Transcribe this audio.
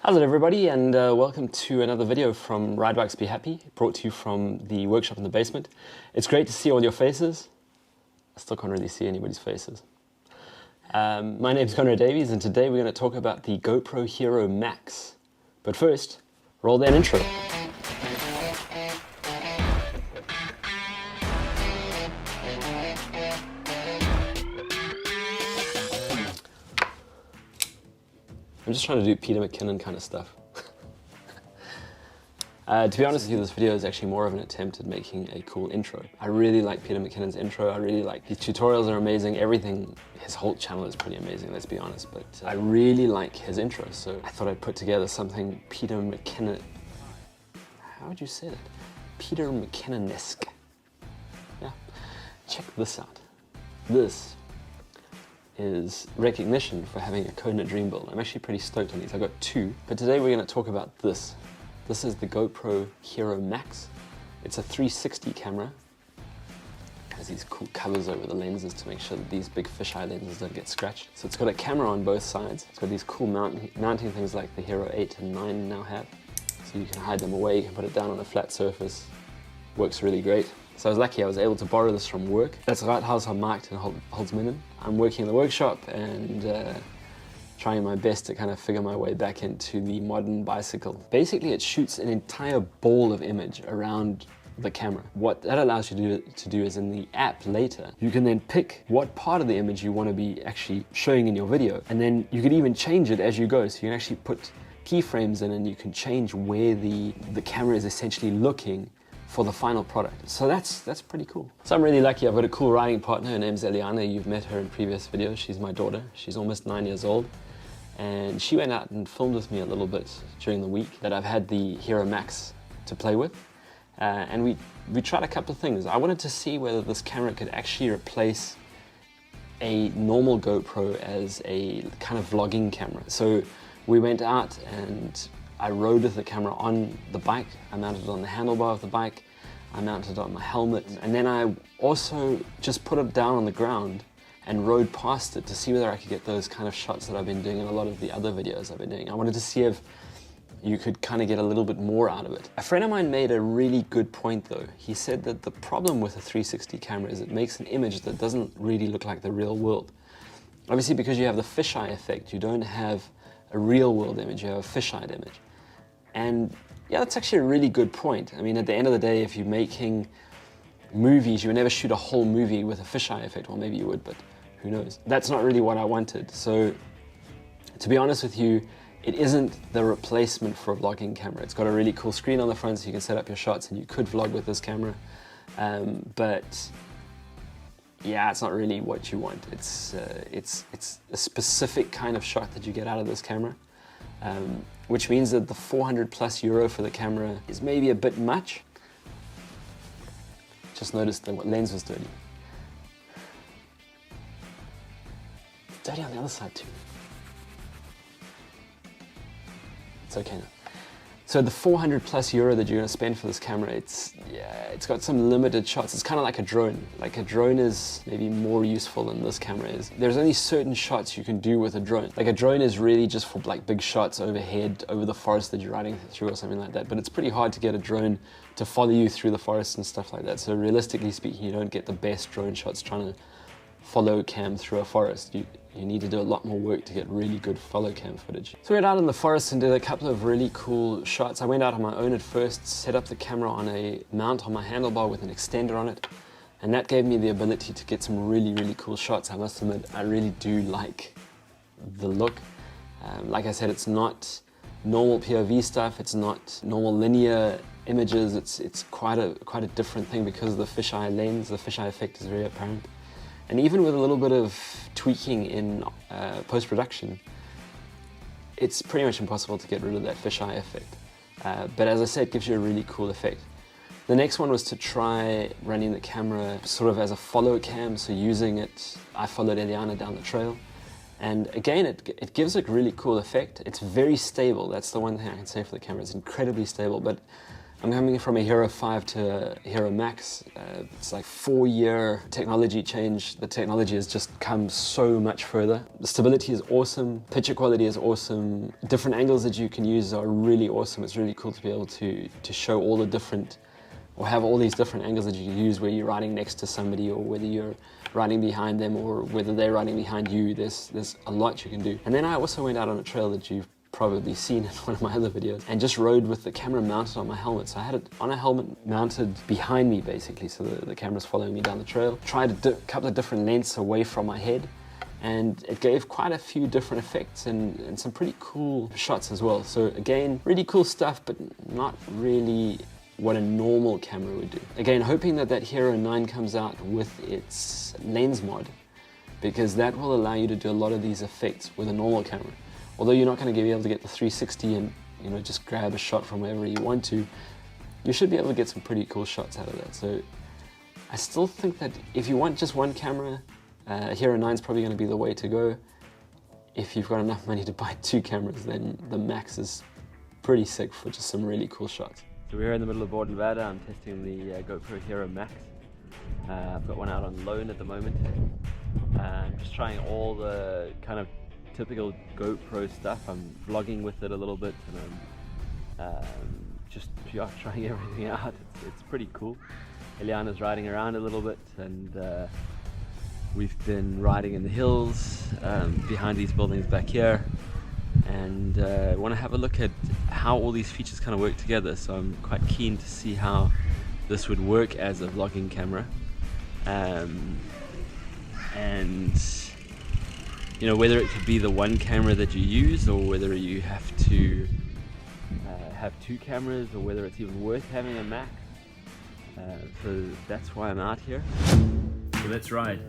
How's it everybody, and welcome to another video from Ride Bikes Be Happy, brought to you from the workshop in the basement. It's great to see all your faces. I still can't really see anybody's faces. My name's Conrad Davies, and today we're going to talk about the GoPro Hero MAX. But first, roll that intro. I'm just trying to do Peter McKinnon kind of stuff. To be honest with you, this video is actually more of an attempt at making a cool intro. I really like Peter McKinnon's intro. I really like his tutorials are amazing. Everything, his whole channel is pretty amazing, let's be honest. But I really like his intro, so I thought I'd put together something Peter McKinnon. How would you say that? Peter McKinnon-esque. Yeah. Check this out. This is recognition for having a Kona Dream build. I'm actually pretty stoked on these. I've got two, but today we're going to talk about this. This is the GoPro Hero MAX. It's a 360 camera. It has these cool covers over the lenses to make sure that these big fisheye lenses don't get scratched. So it's got a camera on both sides. It's got these cool mounting things like the Hero 8 and 9 now have. So you can hide them away, you can put it down on a flat surface. Works really great. So I was lucky I was able to borrow this from work. That's Rathaus am Markt in Holzminden. I'm working in the workshop and trying my best to kind of figure my way back into the modern bicycle. Basically it shoots an entire ball of image around the camera. What that allows you to do is in the app later, you can then pick what part of the image you want to be actually showing in your video. And then you can even change it as you go. So you can actually put keyframes in and you can change where the camera is essentially looking for the final product. So that's pretty cool. So I'm really lucky. I've got a cool riding partner. Her name's Eliana. You've met her in previous videos. She's my daughter. She's almost 9 years old. And she went out and filmed with me a little bit during the week that I've had the Hero MAX to play with. And we tried a couple of things. I wanted to see whether this camera could actually replace a normal GoPro as a kind of vlogging camera. So we went out and I rode with the camera on the bike. I mounted it on the handlebar of the bike. I mounted it on my helmet. And then I also just put it down on the ground and rode past it to see whether I could get those kind of shots that I've been doing in a lot of the other videos I've been doing. I wanted to see if you could kind of get a little bit more out of it. A friend of mine made a really good point though. He said that the problem with a 360 camera is it makes an image that doesn't really look like the real world. Obviously because you have the fisheye effect, you don't have a real world image, you have a fisheye image. And yeah, that's actually a really good point. I mean, at the end of the day, if you're making movies, you would never shoot a whole movie with a fisheye effect. Well, maybe you would, but who knows? That's not really what I wanted. So to be honest with you, it isn't the replacement for a vlogging camera. It's got a really cool screen on the front so you can set up your shots and you could vlog with this camera. But yeah, it's not really what you want. It's a specific kind of shot that you get out of this camera. Which means that the 400 plus euro for the camera is maybe a bit much. Just noticed that what lens was dirty. It's dirty on the other side too. It's okay now. So the 400 plus euro that you're going to spend for this camera, it's got some limited shots. It's kind of like a drone. Like a drone is maybe more useful than this camera is. There's only certain shots you can do with a drone. Like a drone is really just for like big shots overhead, over the forest that you're riding through or something like that. But it's pretty hard to get a drone to follow you through the forest and stuff like that. So realistically speaking, you don't get the best drone shots trying to follow cam through a forest. You need to do a lot more work to get really good follow cam footage. So we went out in the forest and did a couple of really cool shots. I went out on my own at first, set up the camera on a mount on my handlebar with an extender on it. And that gave me the ability to get some really, really cool shots. I must admit, I really do like the look. Like I said, it's not normal POV stuff. It's not normal linear images. It's quite a different thing because of the fisheye lens. The fisheye effect is very apparent. And even with a little bit of tweaking in post-production, it's pretty much impossible to get rid of that fisheye effect. But as I said, it gives you a really cool effect. The next one was to try running the camera sort of as a follow cam, so using it, I followed Eliana down the trail. And again, it gives a really cool effect. It's very stable, that's the one thing I can say for the camera, it's incredibly stable, but I'm coming from a Hero 5 to a Hero Max. It's like 4-year technology change. The technology has just come so much further. The stability is awesome, picture quality is awesome, different angles that you can use are really awesome. It's really cool to be able to show all the different, or have all these different angles that you can use, whether you're riding next to somebody or whether you're riding behind them or whether they're riding behind you. There's a lot you can do. And then I also went out on a trail that you've probably seen in one of my other videos and just rode with the camera mounted on my helmet. So I had it on a helmet mounted behind me basically, so the camera's following me down the trail. Tried a couple of different lengths away from my head, and it gave quite a few different effects and some pretty cool shots as well. So again, really cool stuff, but not really what a normal camera would do. Again, hoping that Hero 9 comes out with its lens mod, because that will allow you to do a lot of these effects with a normal camera. Although you're not going to be able to get the 360 and just grab a shot from wherever you want to, you should be able to get some pretty cool shots out of that. So I still think that if you want just one camera, Hero 9 is probably going to be the way to go. If you've got enough money to buy 2 cameras, then the Max is pretty sick for just some really cool shots. So we're here in the middle of Borden, Nevada. I'm testing the GoPro Hero MAX. I've got one out on loan at the moment. I'm just trying all the kind of typical GoPro stuff. I'm vlogging with it a little bit, and I'm just trying everything out. It's pretty cool. Eliana's riding around a little bit, and we've been riding in the hills behind these buildings back here, and I want to have a look at how all these features kind of work together. So I'm quite keen to see how this would work as a vlogging camera, and whether it could be the one camera that you use, or whether you have to have 2 cameras, or whether it's even worth having a Max. So that's why I'm out here. So let's ride.